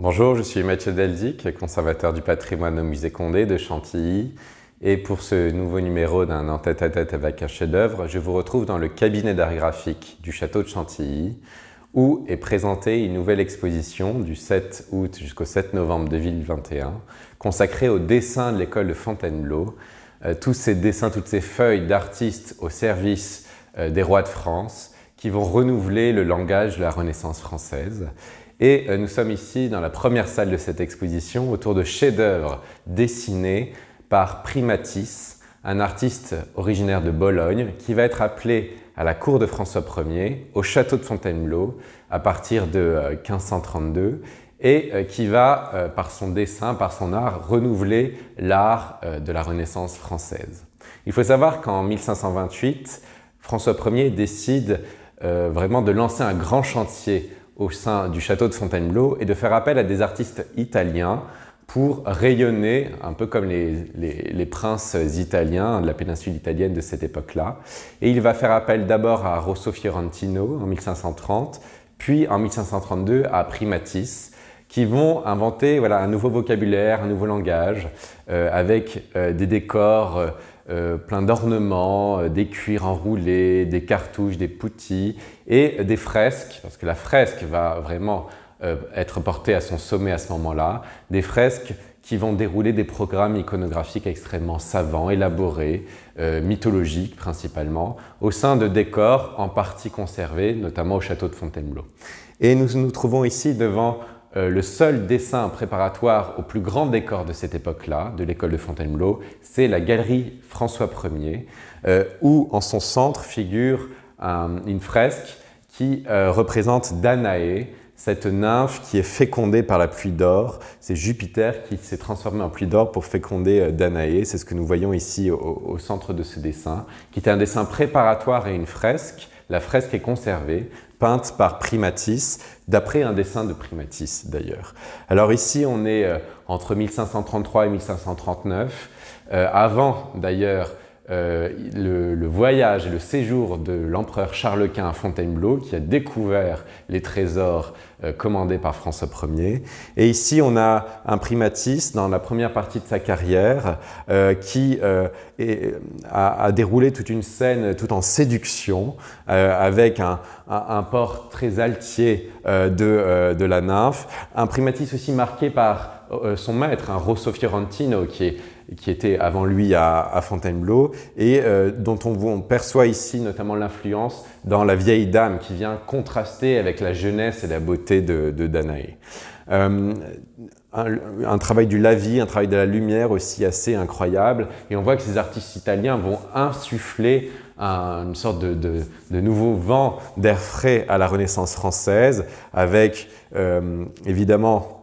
Bonjour, je suis Mathieu Deldic, conservateur du patrimoine au Musée Condé de Chantilly. Et pour ce nouveau numéro d'un en tête-à-tête avec un chef-d'œuvre, je vous retrouve dans le cabinet d'art graphique du château de Chantilly, où est présentée une nouvelle exposition du 7 août jusqu'au 7 novembre 2021, consacrée aux dessins de l'école de Fontainebleau. Tous ces dessins, toutes ces feuilles d'artistes au service des rois de France, qui vont renouveler le langage de la Renaissance française. Et nous sommes ici dans la première salle de cette exposition autour de chefs-d'œuvre dessinés par Primatis, un artiste originaire de Bologne qui va être appelé à la cour de François Ier, au château de Fontainebleau, à partir de 1532 et qui va, par son dessin, par son art, renouveler l'art de la Renaissance française. Il faut savoir qu'en 1528, François Ier décide vraiment de lancer un grand chantier au sein du château de Fontainebleau et de faire appel à des artistes italiens pour rayonner, un peu comme les princes italiens de la péninsule italienne de cette époque-là. Et il va faire appel d'abord à Rosso Fiorentino en 1530, puis en 1532 à Primatis, qui vont inventer un nouveau vocabulaire, un nouveau langage, avec des décors plein d'ornements, des cuirs enroulés, des cartouches, des poutis et des fresques, parce que la fresque va vraiment être portée à son sommet à ce moment-là, des fresques qui vont dérouler des programmes iconographiques extrêmement savants, élaborés, mythologiques principalement, au sein de décors en partie conservés, notamment au château de Fontainebleau. Et nous nous trouvons ici devant le seul dessin préparatoire au plus grand décor de cette époque-là, de l'école de Fontainebleau, c'est la galerie François Ier, où en son centre figure une fresque qui représente Danaé, cette nymphe qui est fécondée par la pluie d'or. C'est Jupiter qui s'est transformé en pluie d'or pour féconder Danaé. C'est ce que nous voyons ici au centre de ce dessin, qui était un dessin préparatoire et une fresque. La fresque est conservée, peinte par Primatis, d'après un dessin de Primatis d'ailleurs. Alors ici, on est entre 1533 et 1539, avant d'ailleurs le voyage et le séjour de l'empereur Charles Quint à Fontainebleau, qui a découvert les trésors commandés par François Ier. Et ici, on a un Primatis dans la première partie de sa carrière qui a déroulé toute une scène tout en séduction avec un port très altier de la nymphe. Un Primatis aussi marqué par son maître, un Rosso Fiorentino, qui était avant lui à Fontainebleau et dont on perçoit ici notamment l'influence dans la vieille dame qui vient contraster avec la jeunesse et la beauté de Danaé. Un travail du lavis, un travail de la lumière aussi assez incroyable, et on voit que ces artistes italiens vont insuffler une sorte de nouveau vent d'air frais à la Renaissance française avec évidemment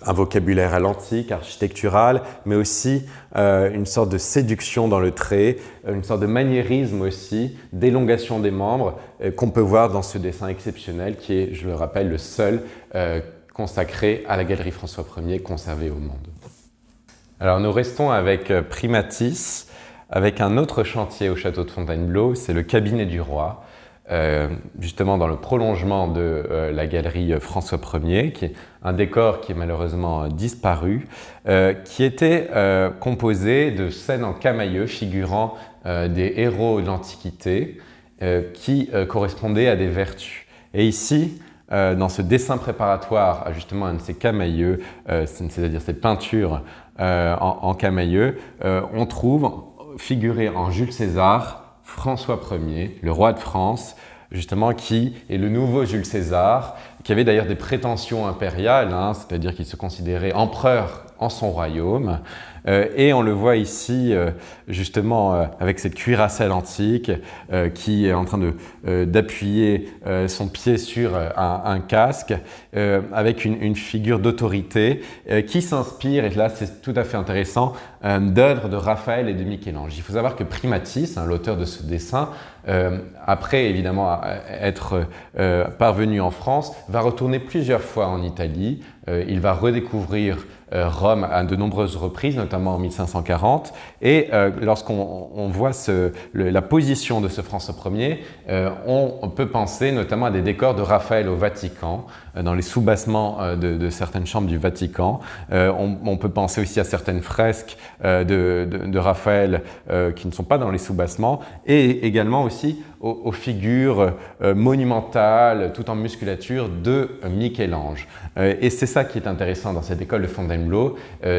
un vocabulaire à l'antique, architectural, mais aussi une sorte de séduction dans le trait, une sorte de maniérisme aussi, d'élongation des membres qu'on peut voir dans ce dessin exceptionnel qui est, je le rappelle, le seul consacré à la galerie François Ier conservé au monde. Alors nous restons avec Primatis, avec un autre chantier au château de Fontainebleau, c'est le cabinet du roi. Justement dans le prolongement de la galerie François Ier, qui est un décor qui est malheureusement disparu, qui était composé de scènes en camaïeu figurant des héros de l'Antiquité qui correspondaient à des vertus. Et ici, dans ce dessin préparatoire à justement un de ces camaïeux, c'est-à-dire ces peintures en camaïeu, on trouve figuré en Jules César François Ier, le roi de France, justement, qui est le nouveau Jules César, qui avait d'ailleurs des prétentions impériales, c'est-à-dire qu'il se considérait empereur en son royaume. Et on le voit ici, justement, avec cette cuirasse antique qui est en train d'appuyer son pied sur un casque, avec une figure d'autorité qui s'inspire, et là c'est tout à fait intéressant, d'œuvres de Raphaël et de Michel-Ange. Il faut savoir que Primatis, l'auteur de ce dessin, après évidemment être parvenu en France, va retourner plusieurs fois en Italie. Il va redécouvrir Rome à de nombreuses reprises, notamment en 1540. Et lorsqu'on voit la position de ce François Ier, on peut penser notamment à des décors de Raphaël au Vatican, dans les soubassements de certaines chambres du Vatican. On peut penser aussi à certaines fresques de Raphaël qui ne sont pas dans les soubassements, et également aussi aux figures monumentales, tout en musculature, de Michel-Ange. Et c'est ça qui est intéressant dans cette école de Fontainebleau,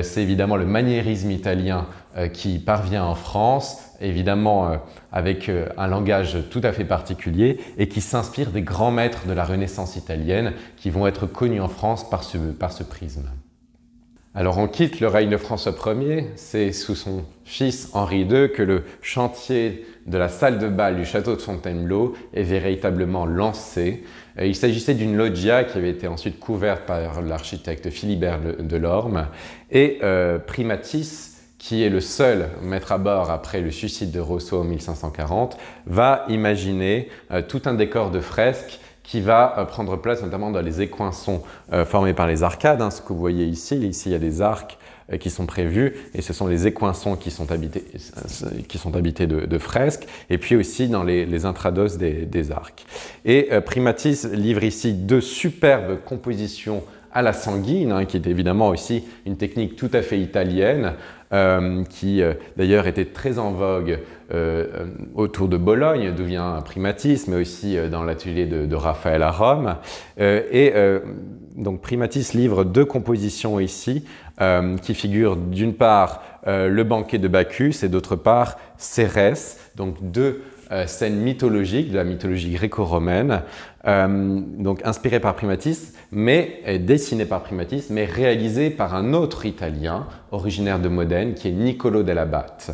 c'est évidemment le maniérisme italien qui parvient en France, évidemment avec un langage tout à fait particulier et qui s'inspire des grands maîtres de la Renaissance italienne qui vont être connus en France par ce prisme. Alors on quitte le règne de François Ier, c'est sous son fils Henri II que le chantier de la salle de bal du château de Fontainebleau est véritablement lancé. Il s'agissait d'une loggia qui avait été ensuite couverte par l'architecte Philibert Delorme et Primatis, qui est le seul maître à bord après le suicide de Rousseau en 1540, va imaginer tout un décor de fresques qui va prendre place notamment dans les écoinçons formés par les arcades. Ce que vous voyez ici, il y a des arcs qui sont prévus et ce sont les écoinçons qui sont habités de fresques, et puis aussi dans les intrados des arcs. Et Primatis livre ici deux superbes compositions à la sanguine, qui est évidemment aussi une technique tout à fait italienne, qui d'ailleurs était très en vogue autour de Bologne, d'où vient Primatis, mais aussi dans l'atelier de Raphaël à Rome. Donc Primatis livre deux compositions ici, qui figurent d'une part le banquet de Bacchus et d'autre part Cérès, donc deux scènes mythologiques de la mythologie gréco-romaine, donc inspirées par Primatis, mais dessinées par Primatis, mais réalisées par un autre Italien originaire de Modène, qui est Niccolò dell'Abate.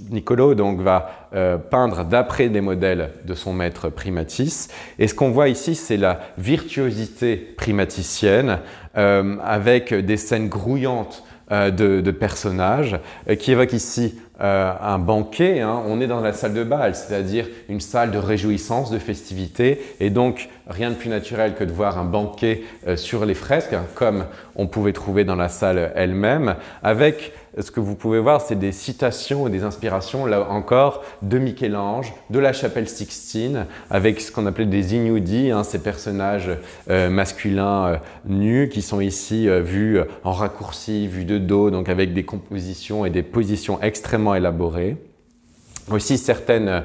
Niccolò donc va peindre d'après des modèles de son maître Primatis. Et ce qu'on voit ici, c'est la virtuosité primaticienne, avec des scènes grouillantes de personnages, qui évoquent ici un banquet. On est dans la salle de bal, c'est-à-dire une salle de réjouissance, de festivité, et donc rien de plus naturel que de voir un banquet sur les fresques, comme on pouvait trouver dans la salle elle-même, avec ce que vous pouvez voir, c'est des citations et des inspirations, là encore, de Michel-Ange, de la chapelle Sixtine, avec ce qu'on appelait des ignudi, ces personnages masculins nus qui sont ici vus en raccourci, vus de dos, donc avec des compositions et des positions extrêmement élaborées. Aussi certaines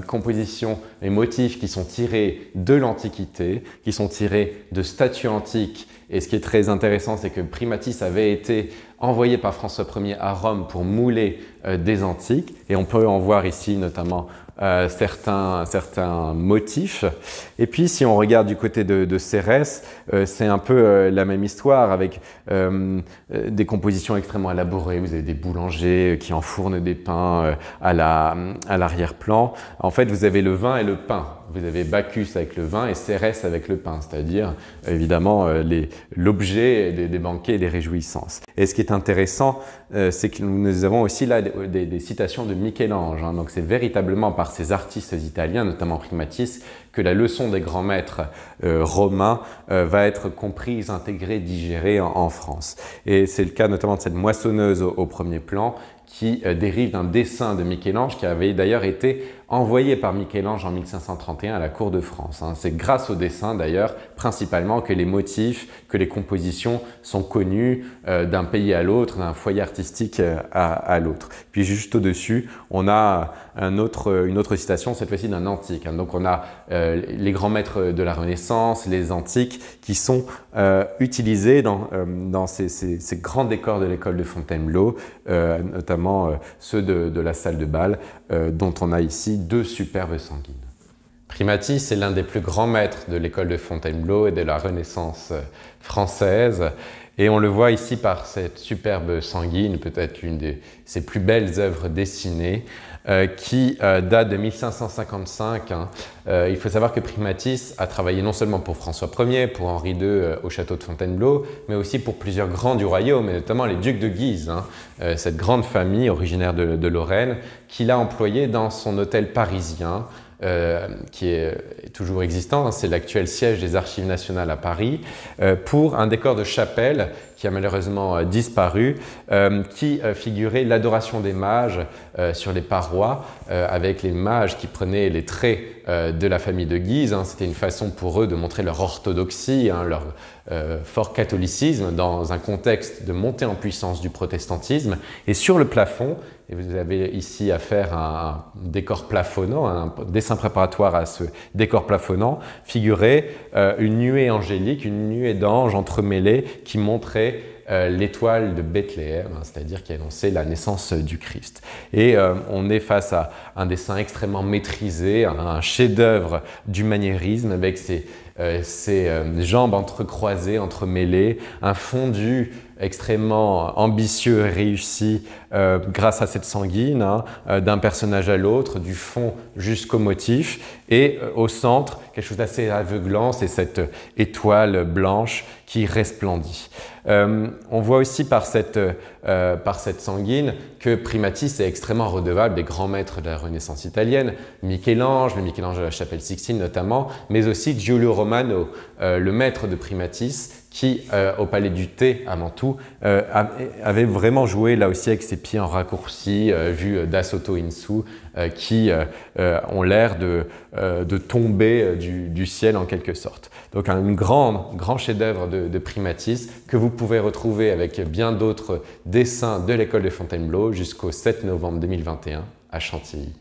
compositions et motifs qui sont tirés de l'Antiquité, qui sont tirés de statues antiques. Et ce qui est très intéressant, c'est que Primatis avait été envoyé par François Ier à Rome pour mouler des antiques. Et on peut en voir ici notamment certains motifs. Et puis si on regarde du côté de Cérès, c'est un peu la même histoire avec des compositions extrêmement élaborées. Vous avez des boulangers qui enfournent des pains à l'arrière-plan. En fait, vous avez le vin et le pain. Vous avez Bacchus avec le vin et Cérès avec le pain, c'est-à-dire évidemment l'objet des banquets et des réjouissances. Et ce qui est intéressant, c'est que nous avons aussi là des citations de Michel-Ange. Donc c'est véritablement par ces artistes italiens, notamment Primatis, que la leçon des grands maîtres romains va être comprise, intégrée, digérée en France. Et c'est le cas notamment de cette moissonneuse au premier plan, qui dérive d'un dessin de Michel-Ange qui avait d'ailleurs été envoyé par Michel-Ange en 1531 à la cour de France. C'est grâce au dessin d'ailleurs principalement que les motifs, que les compositions sont connus d'un pays à l'autre, d'un foyer artistique à l'autre. Puis juste au-dessus, on a une autre citation, cette fois-ci d'un antique. Donc on a les grands maîtres de la Renaissance, les antiques, qui sont utilisés dans ces grands décors de l'école de Fontainebleau, notamment ceux de la salle de bal, dont on a ici deux superbes sanguines. Primatis est l'un des plus grands maîtres de l'école de Fontainebleau et de la Renaissance française. Et on le voit ici par cette superbe sanguine, peut-être l'une de ses plus belles œuvres dessinées, qui date de 1555. Il faut savoir que Primatis a travaillé non seulement pour François Ier, pour Henri II au château de Fontainebleau, mais aussi pour plusieurs grands du royaume, et notamment les ducs de Guise, cette grande famille originaire de Lorraine, qu'il a employée dans son hôtel parisien, qui est toujours existant, c'est l'actuel siège des Archives nationales à Paris, pour un décor de chapelle qui a malheureusement disparu, qui figurait l'adoration des mages sur les parois, avec les mages qui prenaient les traits de la famille de Guise. C'était une façon pour eux de montrer leur orthodoxie, leur fort catholicisme dans un contexte de montée en puissance du protestantisme. Et sur le plafond, et vous avez ici affaire à un décor plafonnant, un dessin préparatoire à ce décor plafonnant, figurait une nuée angélique, une nuée d'anges entremêlés qui montrait l'étoile de Bethléem, c'est-à-dire qui annonçait la naissance du Christ. Et on est face à un dessin extrêmement maîtrisé, un chef-d'œuvre du maniérisme avec ses jambes entrecroisées, entremêlées, un fondu extrêmement ambitieux et réussi grâce à cette sanguine, d'un personnage à l'autre, du fond jusqu'au motif, et au centre, quelque chose d'assez aveuglant, c'est cette étoile blanche qui resplendit. On voit aussi par cette sanguine que Primatis est extrêmement redevable des grands maîtres de la Renaissance italienne, Michel-Ange, le Michel-Ange de la chapelle Sixtine notamment, mais aussi Giulio Romano, le maître de Primatis, qui, au Palais du Thé à Mantoue, avait vraiment joué là aussi avec ses pieds en raccourci, vus da sotto in su, qui ont l'air de tomber du ciel en quelque sorte. Donc un grand chef-d'œuvre de Primatis que vous pouvez retrouver avec bien d'autres dessins de l'école de Fontainebleau jusqu'au 7 novembre 2021 à Chantilly.